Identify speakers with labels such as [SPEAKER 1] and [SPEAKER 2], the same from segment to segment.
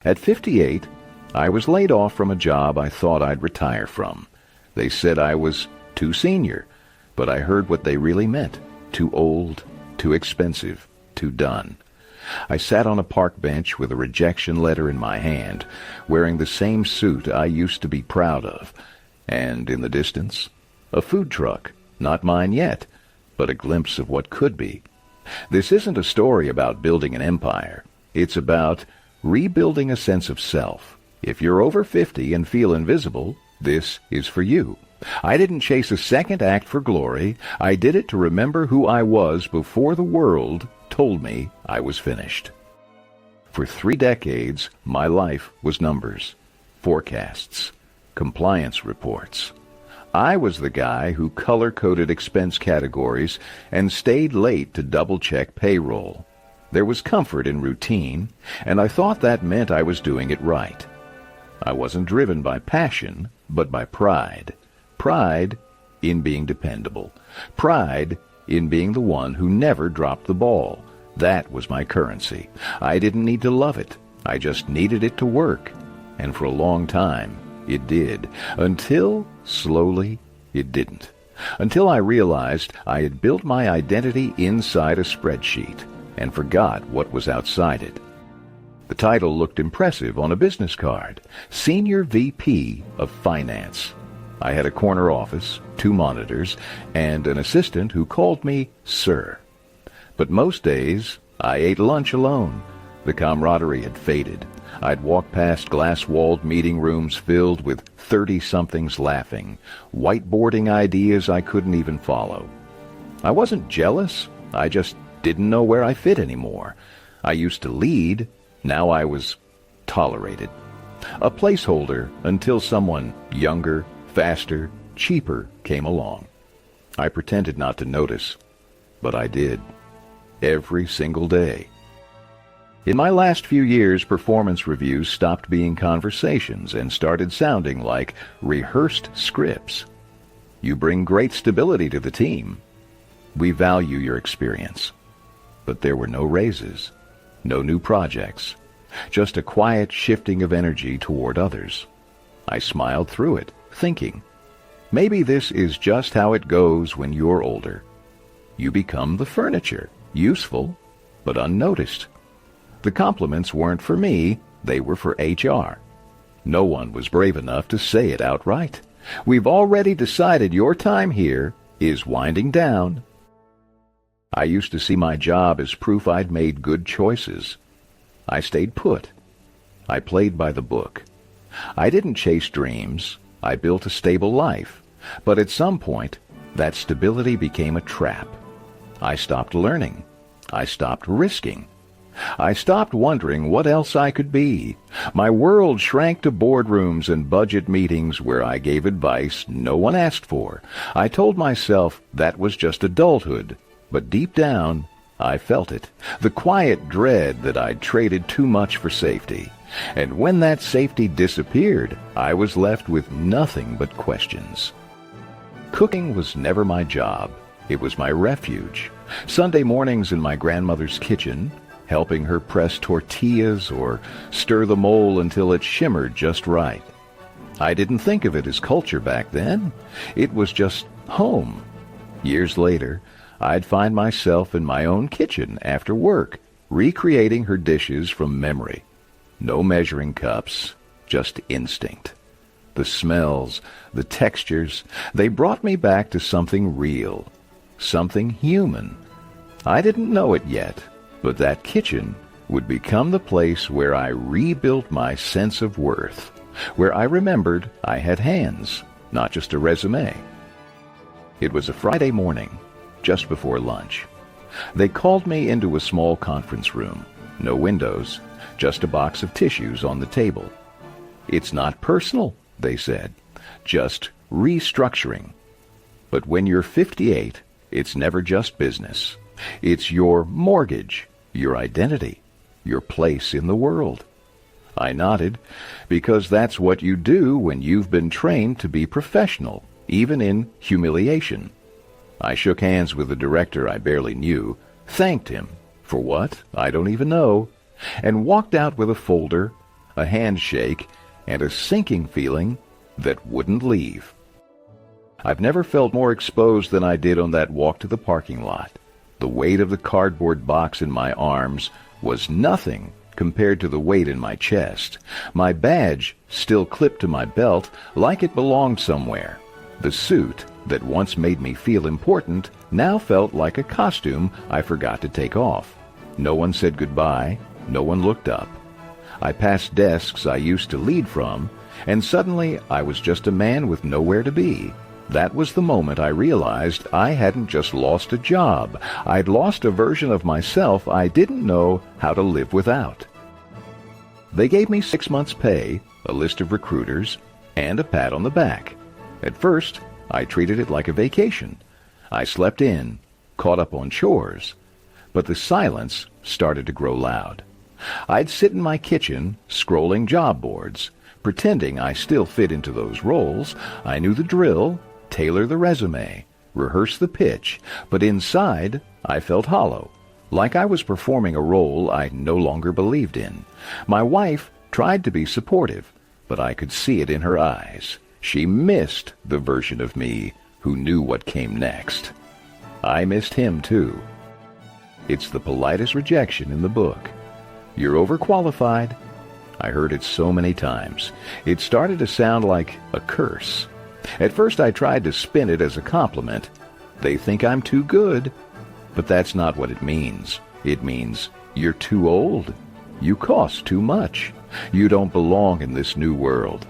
[SPEAKER 1] At 58, I was laid off from a job I thought I'd retire from. They said I was too senior, but I heard what they really meant. Too old, too expensive, too done. I sat on a park bench with a rejection letter in my hand, wearing the same suit I used to be proud of. And in the distance, a food truck, not mine yet, but a glimpse of what could be. This isn't a story about building an empire. It's about rebuilding a sense of self. If you're over 50 and feel invisible, this is for you. I didn't chase a second act for glory. I did it to remember who I was before the world told me I was finished. For 3 decades, my life was numbers, forecasts, compliance reports. I was the guy who color-coded expense categories and stayed late to double-check payroll. There was comfort in routine, and I thought that meant I was doing it right. I wasn't driven by passion, but by pride. Pride in being dependable. Pride in being the one who never dropped the ball. That was my currency. I didn't need to love it. I just needed it to work. And for a long time, it did. Until, slowly, it didn't. Until I realized I had built my identity inside a spreadsheet and forgot what was outside it. The title looked impressive on a business card. Senior VP of Finance. I had a corner office, 2 monitors, and an assistant who called me Sir. But most days, I ate lunch alone. The camaraderie had faded. I'd walk past glass-walled meeting rooms filled with 30-somethings laughing, whiteboarding ideas I couldn't even follow. I wasn't jealous. I just didn't know where I fit anymore. I used to lead. Now I was tolerated. A placeholder until someone younger, faster, cheaper came along. I pretended not to notice, but I did. Every single day. In my last few years, performance reviews stopped being conversations and started sounding like rehearsed scripts. You bring great stability to the team. We value your experience. But there were no raises, no new projects, just a quiet shifting of energy toward others. I smiled through it, thinking, maybe this is just how it goes when you're older. You become the furniture, useful, but unnoticed. The compliments weren't for me, they were for HR. No one was brave enough to say it outright. We've already decided your time here is winding down. I used to see my job as proof I'd made good choices. I stayed put. I played by the book. I didn't chase dreams. I built a stable life. But at some point, that stability became a trap. I stopped learning. I stopped risking. I stopped wondering what else I could be. My world shrank to boardrooms and budget meetings where I gave advice no one asked for. I told myself that was just adulthood, but deep down, I felt it, the quiet dread that I'd traded too much for safety. And when that safety disappeared, I was left with nothing but questions. Cooking was never my job. It was my refuge. Sunday mornings in my grandmother's kitchen, helping her press tortillas or stir the mole until it shimmered just right. I didn't think of it as culture back then. It was just home. Years later, I'd find myself in my own kitchen after work, recreating her dishes from memory. No measuring cups, just instinct. The smells, the textures, they brought me back to something real, something human. I didn't know it yet, but that kitchen would become the place where I rebuilt my sense of worth, where I remembered I had hands, not just a resume. It was a Friday morning, just before lunch. They called me into a small conference room. No windows, just a box of tissues on the table. It's not personal, they said, just restructuring. But when you're 58, it's never just business. It's your mortgage, your identity, your place in the world. I nodded, because that's what you do when you've been trained to be professional, even in humiliation. I shook hands with the director I barely knew, thanked him, for what, I don't even know, and walked out with a folder a handshake, and a sinking feeling that wouldn't leave. I've never felt more exposed than I did on that walk to the parking lot. The weight of the cardboard box in my arms was nothing compared to the weight in my chest. My badge still clipped to my belt like it belonged somewhere. The suit that once made me feel important now felt like a costume I forgot to take off. No one said goodbye. No one looked up. I passed desks I used to lead from, and suddenly I was just a man with nowhere to be. That was the moment I realized I hadn't just lost a job. I'd lost a version of myself I didn't know how to live without. They gave me 6 months' pay, a list of recruiters, and a pat on the back. At first, I treated it like a vacation. I slept in, caught up on chores. But the silence started to grow loud. I'd sit in my kitchen, scrolling job boards, pretending I still fit into those roles. I knew the drill, tailor the resume, rehearse the pitch, but inside I felt hollow, like I was performing a role I no longer believed in. My wife tried to be supportive, but I could see it in her eyes. She missed the version of me who knew what came next. I missed him too. It's the politest rejection in the book. You're overqualified. I heard it so many times. It started to sound like a curse. At first I tried to spin it as a compliment. They think I'm too good. But that's not what it means. It means you're too old. You cost too much. You don't belong in this new world.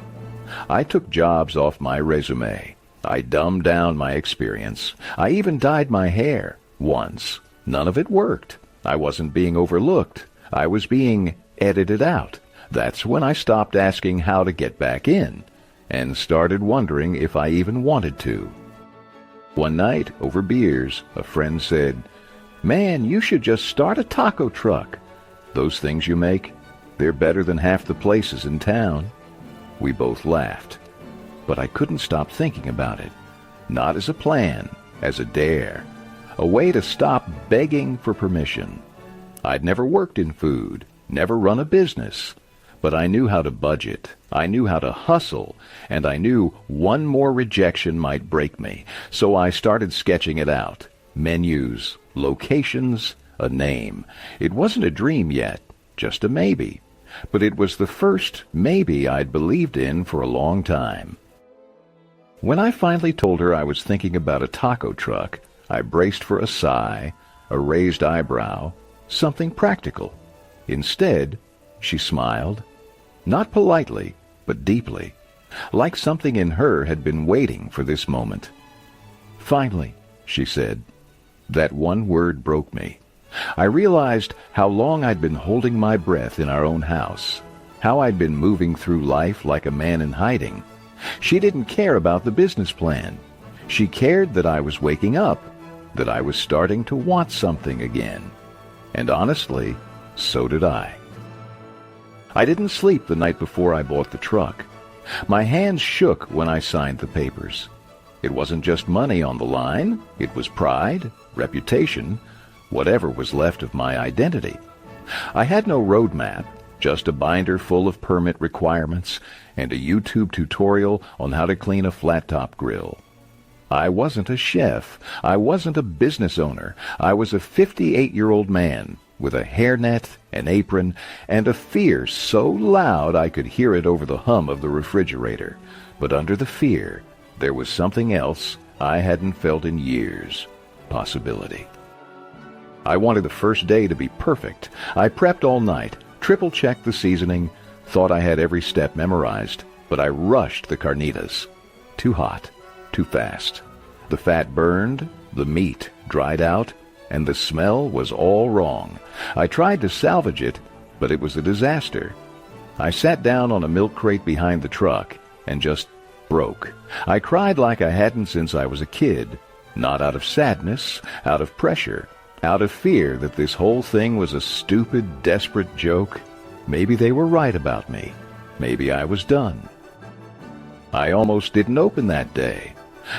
[SPEAKER 1] I took jobs off my resume. I dumbed down my experience. I even dyed my hair once. None of it worked. I wasn't being overlooked. I was being edited out. That's when I stopped asking how to get back in and started wondering if I even wanted to. One night, over beers, a friend said, "Man, you should just start a taco truck. Those things you make, they're better than half the places in town." We both laughed, but I couldn't stop thinking about it. Not as a plan, as a dare, a way to stop begging for permission. I'd never worked in food, never run a business, but I knew how to budget. I knew how to hustle, and I knew one more rejection might break me. So I started sketching it out. Menus, locations, a name. It wasn't a dream yet, just a maybe. But it was the first maybe I'd believed in for a long time. When I finally told her I was thinking about a taco truck, I braced for a sigh, a raised eyebrow, something practical. Instead, she smiled, not politely, but deeply, like something in her had been waiting for this moment. "Finally," she said. That one word broke me. I realized how long I'd been holding my breath in our own house, how I'd been moving through life like a man in hiding. She didn't care about the business plan. She cared that I was waking up, that I was starting to want something again. And honestly, so did I. I didn't sleep the night before I bought the truck. My hands shook when I signed the papers. It wasn't just money on the line. It was pride, reputation, whatever was left of my identity. I had no roadmap, just a binder full of permit requirements and a YouTube tutorial on how to clean a flat-top grill. I wasn't a chef. I wasn't a business owner. I was a 58-year-old man with a hairnet, an apron, and a fear so loud I could hear it over the hum of the refrigerator. But under the fear, there was something else I hadn't felt in years. Possibility. I wanted the first day to be perfect. I prepped all night, triple-checked the seasoning, thought I had every step memorized, but I rushed the carnitas. Too hot, too fast. The fat burned, the meat dried out, and the smell was all wrong. I tried to salvage it, but it was a disaster. I sat down on a milk crate behind the truck and just broke. I cried like I hadn't since I was a kid, not out of sadness, out of pressure, out of fear that this whole thing was a stupid, desperate joke. Maybe they were right about me. Maybe I was done. I almost didn't open that day.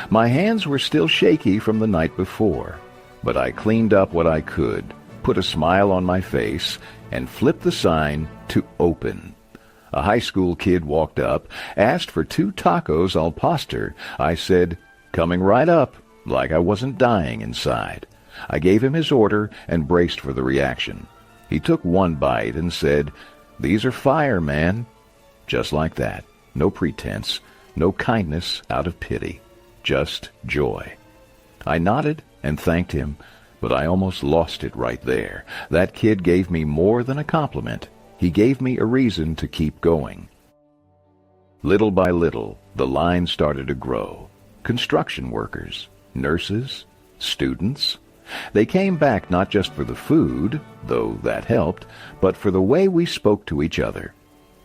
[SPEAKER 1] My hands were still shaky from the night before, but I cleaned up what I could, put a smile on my face, and flipped the sign to open. A high school kid walked up, asked for 2 tacos al pastor. I said, "Coming right up," like I wasn't dying inside. I gave him his order and braced for the reaction. He took 1 bite and said, "These are fire, man." Just like that. No pretense, no kindness out of pity. Just joy. I nodded and thanked him, but I almost lost it right there. That kid gave me more than a compliment. He gave me a reason to keep going. Little by little, the line started to grow. Construction workers, nurses, students. They came back not just for the food, though that helped, but for the way we spoke to each other.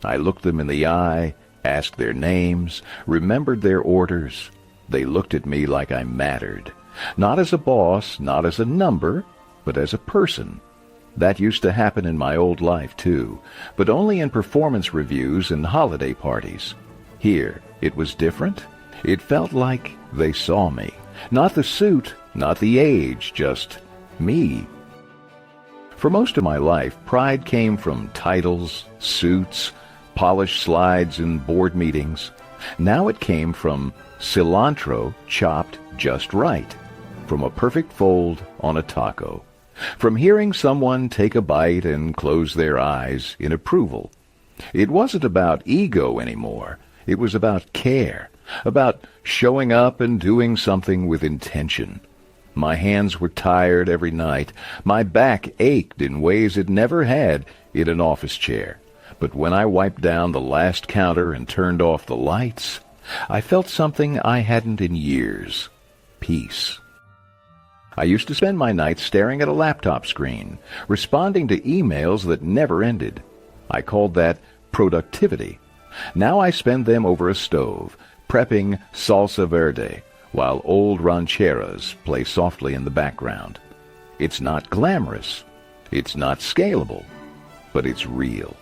[SPEAKER 1] I looked them in the eye, asked their names, remembered their orders. They looked at me like I mattered. Not as a boss, not as a number, but as a person. That used to happen in my old life, too, but only in performance reviews and holiday parties. Here, it was different. It felt like they saw me. Not the suit, not the age, just me. For most of my life, pride came from titles, suits, polished slides in board meetings. Now it came from cilantro chopped just right, from a perfect fold on a taco, from hearing someone take a bite and close their eyes in approval. It wasn't about ego anymore. It was about care, about showing up and doing something with intention. My hands were tired every night. My back ached in ways it never had in an office chair. But when I wiped down the last counter and turned off the lights, I felt something I hadn't in years. Peace. I used to spend my nights staring at a laptop screen, responding to emails that never ended. I called that productivity. Now I spend them over a stove, prepping salsa verde, while old rancheras play softly in the background. It's not glamorous. It's not scalable. But it's real.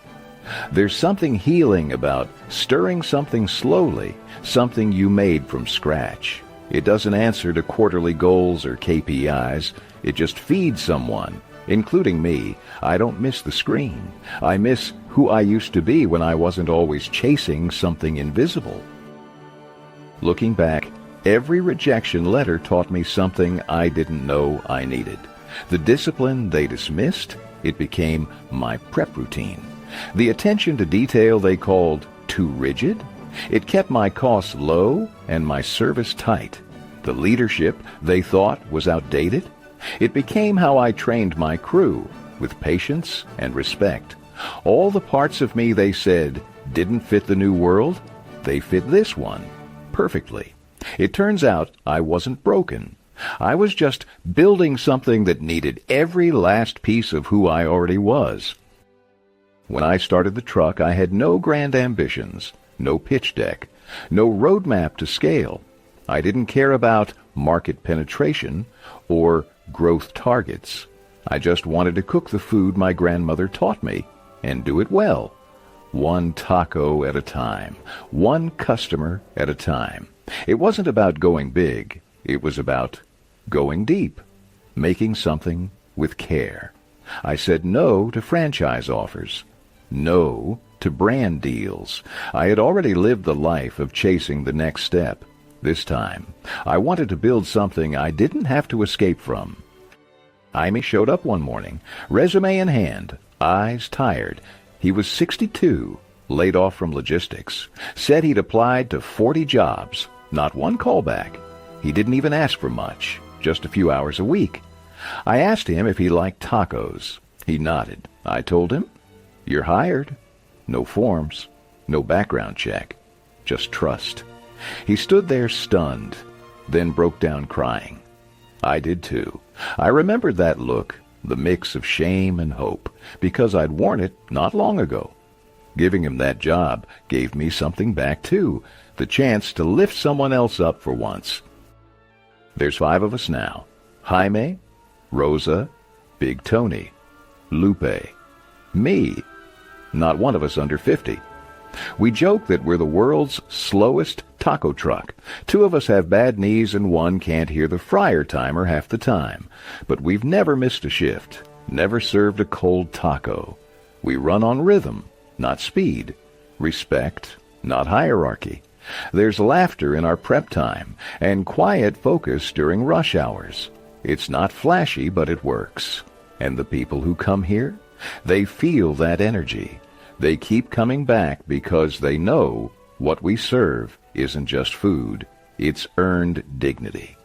[SPEAKER 1] There's something healing about stirring something slowly, something you made from scratch. It doesn't answer to quarterly goals or KPIs. It just feeds someone, including me. I don't miss the screen. I miss who I used to be when I wasn't always chasing something invisible. Looking back, every rejection letter taught me something I didn't know I needed. The discipline they dismissed, it became my prep routine. The attention to detail they called too rigid, it kept my costs low and my service tight. The leadership they thought was outdated, it became how I trained my crew, with patience and respect. All the parts of me they said didn't fit the new world, they fit this one perfectly. It turns out I wasn't broken. I was just building something that needed every last piece of who I already was. When I started the truck, I had no grand ambitions, no pitch deck, no roadmap to scale. I didn't care about market penetration or growth targets. I just wanted to cook the food my grandmother taught me and do it well. One taco at a time, one customer at a time. It wasn't about going big. It was about going deep, making something with care. I said no to franchise offers, no to brand deals. I had already lived the life of chasing the next step. This time, I wanted to build something I didn't have to escape from. Jaime showed up one morning, resume in hand, eyes tired. He was 62, laid off from logistics, said he'd applied to 40 jobs, not one callback. He didn't even ask for much, just a few hours a week. I asked him if he liked tacos. He nodded. I told him, "You're hired." No forms, no background check, just trust. He stood there stunned, then broke down crying. I did too. I remembered that look, the mix of shame and hope, because I'd worn it not long ago. Giving him that job gave me something back too, the chance to lift someone else up for once. There's 5 of us now. Jaime, Rosa, Big Tony, Lupe, me. Not one of us under 50. We joke that we're the world's slowest taco truck. 2 of us have bad knees and 1 can't hear the fryer timer half the time. But we've never missed a shift, never served a cold taco. We run on rhythm, not speed. respect, not hierarchy. There's laughter in our prep time and quiet focus during rush hours. It's not flashy, but it works. And the people who come here, they feel that energy. They keep coming back because they know what we serve isn't just food, it's earned dignity.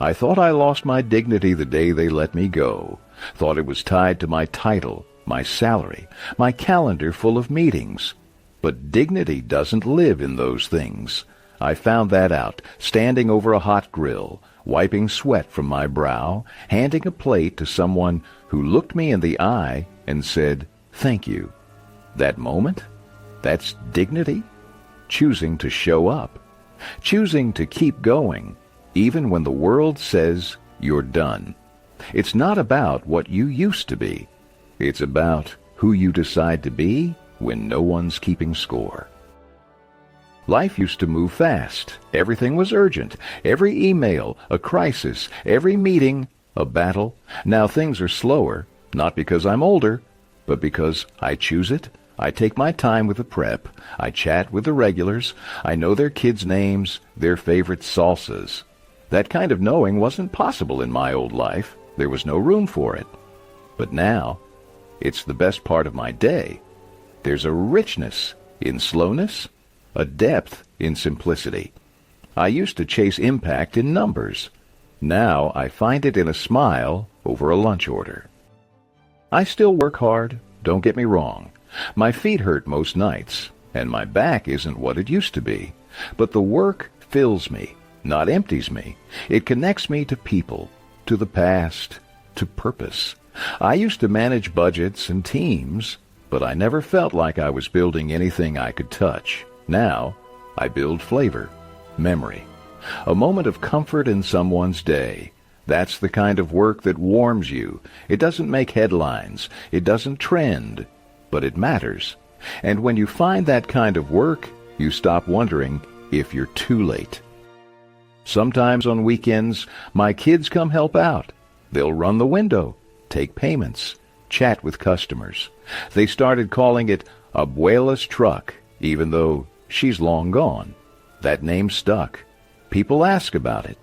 [SPEAKER 1] I thought I lost my dignity the day they let me go. Thought it was tied to my title, my salary, my calendar full of meetings. But dignity doesn't live in those things. I found that out, standing over a hot grill, wiping sweat from my brow, handing a plate to someone who looked me in the eye and said, "Thank you." That moment? That's dignity? Choosing to show up. Choosing to keep going, even when the world says you're done. It's not about what you used to be. It's about who you decide to be when no one's keeping score. Life used to move fast. Everything was urgent. Every email, a crisis. Every meeting, a battle. Now things are slower, not because I'm older, but because I choose it. I take my time with the prep. I chat with the regulars. I know their kids' names, their favorite salsas. That kind of knowing wasn't possible in my old life. There was no room for it. But now, it's the best part of my day. There's a richness in slowness, a depth in simplicity. I used to chase impact in numbers. Now I find it in a smile over a lunch order. I still work hard, don't get me wrong. My feet hurt most nights, and my back isn't what it used to be. But the work fills me, not empties me. It connects me to people, to the past, to purpose. I used to manage budgets and teams, but I never felt like I was building anything I could touch. Now, I build flavor, memory, a moment of comfort in someone's day. That's the kind of work that warms you. It doesn't make headlines. It doesn't trend, but it matters. And when you find that kind of work, you stop wondering if you're too late. Sometimes on weekends, my kids come help out. They'll run the window, take payments, chat with customers. They started calling it Abuela's truck, even though she's long gone. That name stuck. People ask about it.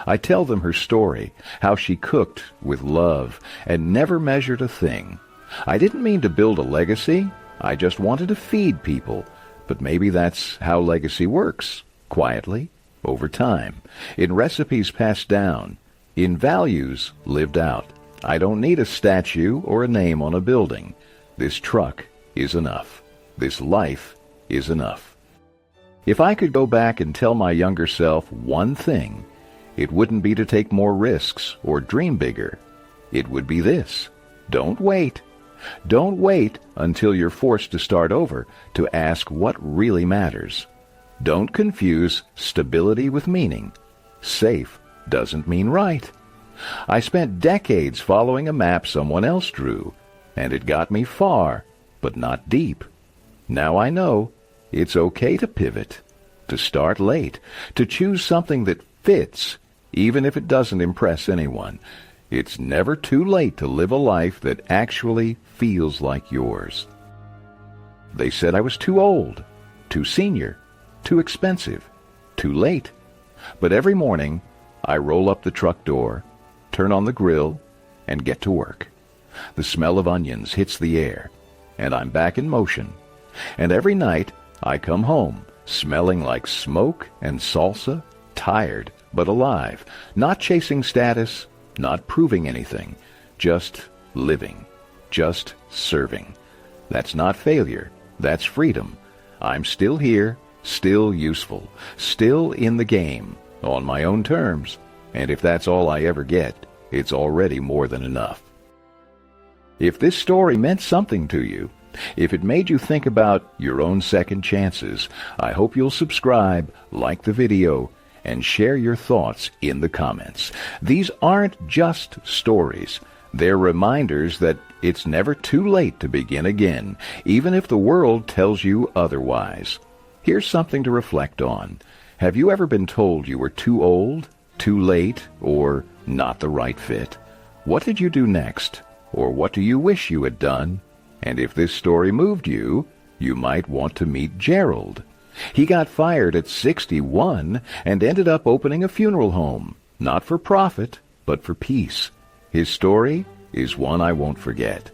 [SPEAKER 1] I tell them her story, how she cooked with love and never measured a thing. I didn't mean to build a legacy. I just wanted to feed people. But maybe that's how legacy works, quietly, over time, in recipes passed down, in values lived out. I don't need a statue or a name on a building. This truck is enough. This life is enough. If I could go back and tell my younger self one thing, it wouldn't be to take more risks or dream bigger. It would be this: don't wait. Don't wait until you're forced to start over to ask what really matters. Don't confuse stability with meaning. Safe doesn't mean right. I spent decades following a map someone else drew, and it got me far, but not deep. Now I know it's okay to pivot, to start late, to choose something that fits, even if it doesn't impress anyone. It's never too late to live a life that actually feels like yours. They said I was too old, too senior, too expensive, too late. But every morning, I roll up the truck door, turn on the grill, and get to work. The smell of onions hits the air, and I'm back in motion. And every night, I come home, smelling like smoke and salsa, tired but alive, not chasing status, not proving anything, just living, just serving. That's not failure, that's freedom. I'm still here, still useful, still in the game, on my own terms, and if that's all I ever get, it's already more than enough. If this story meant something to you, if it made you think about your own second chances, I hope you'll subscribe, like the video, and share your thoughts in the comments. These aren't just stories. They're reminders that it's never too late to begin again, even if the world tells you otherwise. Here's something to reflect on. Have you ever been told you were too old, too late, or not the right fit? What did you do next? Or what do you wish you had done? And if this story moved you, You might want to meet Gerald. He got fired at 61 and ended up opening a funeral home, not for profit, but for peace. His story is one I won't forget.